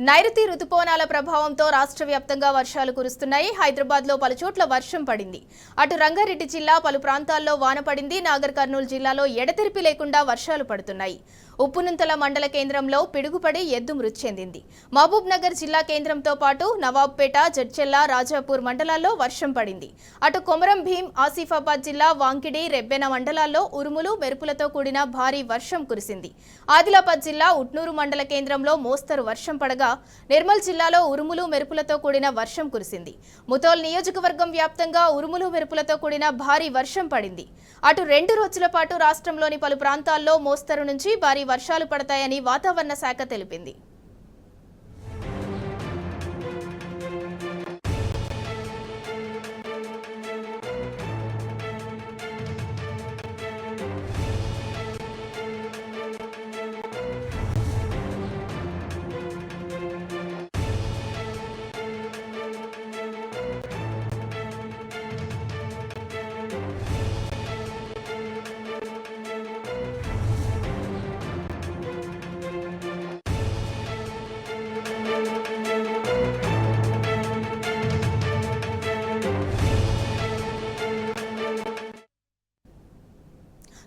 నైరుతి రుతుపవనాల ప్రభావంతో రాష్ట్ర వ్యాప్తంగా వర్షాలు కురుస్తున్నాయి. హైదరాబాద్లో పలుచోట్ల వర్షం పడింది. అటు రంగారెడ్డి జిల్లా పలు ప్రాంతాల్లో వాన పడింది. నాగర్ కర్నూలు జిల్లాలో ఎడతెరిపి లేకుండా వర్షాలు పడుతున్నాయి. ఉప్పునుంతల మండల కేంద్రంలో పిడుగుపడి ఎద్దు మృతి చెందింది. మహబూబ్ నగర్ జిల్లా కేంద్రంతో పాటు నవాబ్పేట, జడ్చెల్ల, రాజాపూర్ మండలాల్లో వర్షం పడింది. అటు కొమరం భీం, ఆసిఫాబాద్ జిల్లా వాంకిడి, రెబ్బెన మండలాల్లో ఉరుములు, మెరుపులతో కూడిన భారీ వర్షం కురిసింది. ఆదిలాబాద్ జిల్లా ఉట్నూరు మండల కేంద్రంలో మోస్తరు వర్షం పడగా నిర్మల్ జిల్లాలో ఉరుములు, మెరుపులతో కూడిన వర్షం కురిసింది. ముతోల్ నియోజకవర్గం వ్యాప్తంగా ఉరుములు, మెరుపులతో కూడిన భారీ వర్షం పడింది. అటు 2 రోజుల పాటు రాష్ట్రంలోని పలు ప్రాంతాల్లో మోస్తరు నుంచి భారీ వర్షాలు పడతాయని వాతావరణ శాఖ తెలిపింది.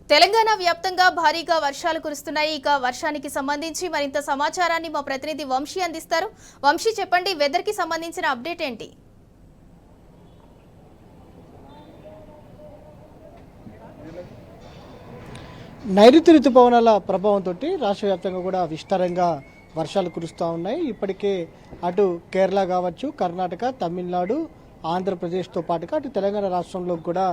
తెలంగాణ వ్యాప్తంగా భారీగా వర్షాలు కురుస్తున్నాయి. ఇక వర్షానికి సంబంధించి మరింత సమాచారాన్ని మా ప్రతినిధి వంశీ అందిస్తారు. వంశీ, చెప్పండి, వెదర్ కి సంబంధించిన అప్డేట్ ఏంటి? నైరుతి రుతుపవనాల ప్రభావంతో రాష్ట్ర వ్యాప్తంగా కూడా విస్తారంగా వర్షాలు కురుస్తూ ఉన్నాయి. ఇప్పటికే అటు కేరళ కావచ్చు, కర్ణాటక, తమిళనాడు, ఆంధ్రప్రదేశ్తో పాటుగా అటు తెలంగాణ రాష్ట్రంలో కూడా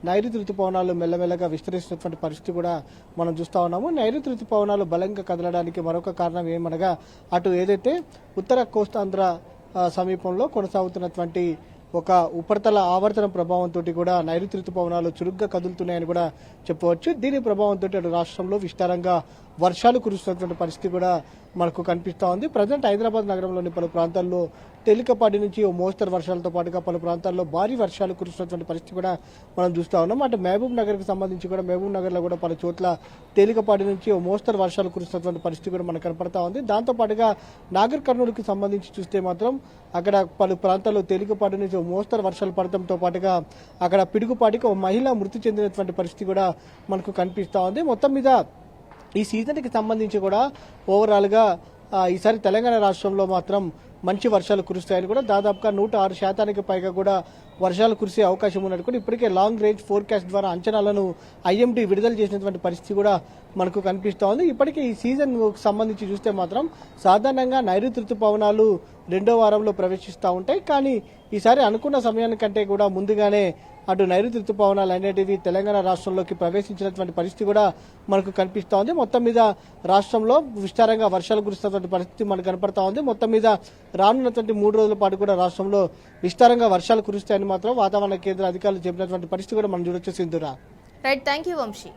నైరుతి రుతుపవనాలు మెల్లమెల్లగా విస్తరిస్తున్నటువంటి పరిస్థితి కూడా మనం చూస్తూ ఉన్నాము. నైరుతి రుతుపవనాలు బలంగా కదలడానికి మరొక కారణం ఏమనగా అటు ఏదైతే ఉత్తర కోస్తాంధ్ర సమీపంలో కొనసాగుతున్నటువంటి ఒక ఉపరితల ఆవర్తన ప్రభావంతో కూడా నైరుతి రుతుపవనాలు చురుగ్గా కదులుతున్నాయని కూడా చెప్పవచ్చు. దీని ప్రభావంతో అటు రాష్ట్రంలో విస్తారంగా వర్షాలు కురుస్తున్నటువంటి పరిస్థితి కూడా మనకు కనిపిస్తూ ఉంది. ప్రజెంట్ హైదరాబాద్ నగరంలోని పలు ప్రాంతాల్లో తేలికపాటి నుంచి ఓ మోస్తరు వర్షాలతో పాటుగా పలు ప్రాంతాల్లో భారీ వర్షాలు కురుస్తున్నటువంటి పరిస్థితి కూడా మనం చూస్తూ ఉన్నాం. అటు మహబూబ్ నగర్కి సంబంధించి కూడా మహబూబ్ నగర్లో కూడా పలు చోట్ల తేలికపాటి నుంచి ఓ మోస్తరు వర్షాలు కురుస్తున్నటువంటి పరిస్థితి కూడా మనకు కనపడతా ఉంది. దాంతోపాటుగా నాగర్ కర్నూలుకి సంబంధించి చూస్తే మాత్రం అక్కడ పలు ప్రాంతాల్లో తేలికపాటి నుంచి ఓ మోస్తరు వర్షాలు పడటంతో పాటుగా అక్కడ పిడుగుపాటికి ఓ మహిళ మృతి చెందినటువంటి పరిస్థితి కూడా మనకు కనిపిస్తూ ఉంది. మొత్తం మీద ఈ సీజన్కి సంబంధించి కూడా ఓవరాల్గా ఈసారి తెలంగాణ రాష్ట్రంలో మాత్రం మంచి వర్షాలు కురుస్తాయని కూడా దాదాపుగా 106% పైగా కూడా వర్షాలు కురిసే అవకాశం ఉన్నట్టు కూడా ఇప్పటికే లాంగ్ రేంజ్ ఫోర్కాస్ట్ ద్వారా అంచనాలను ఐఎండీ విడుదల చేసినటువంటి పరిస్థితి కూడా మనకు కనిపిస్తూ ఉంది. ఇప్పటికే ఈ సీజన్ సంబంధించి చూస్తే మాత్రం సాధారణంగా నైరుతి రుతుపవనాలు 2వ వారంలో ప్రవేశిస్తూ ఉంటాయి. కానీ ఈసారి అనుకున్న సమయానికంటే కూడా ముందుగానే అటు నైరుతి రుతుపవనాలు అనేటివి తెలంగాణ రాష్ట్రంలోకి ప్రవేశించినటువంటి పరిస్థితి కూడా మనకు కనిపిస్తూ ఉంది. మొత్తం మీద రాష్ట్రంలో విస్తారంగా వర్షాలు కురుస్తున్నటువంటి పరిస్థితి మనకు కనపడతా ఉంది. మొత్తం మీద రానున్నటువంటి 3 రోజుల పాటు కూడా రాష్ట్రంలో విస్తారంగా వర్షాలు కురుస్తాయని మాత్రం వాతావరణ కేంద్ర అధికారులు చెప్పినటువంటి పరిస్థితి కూడా మనం చూడొచ్చు. Sindhura. Right, thank you Vamsi.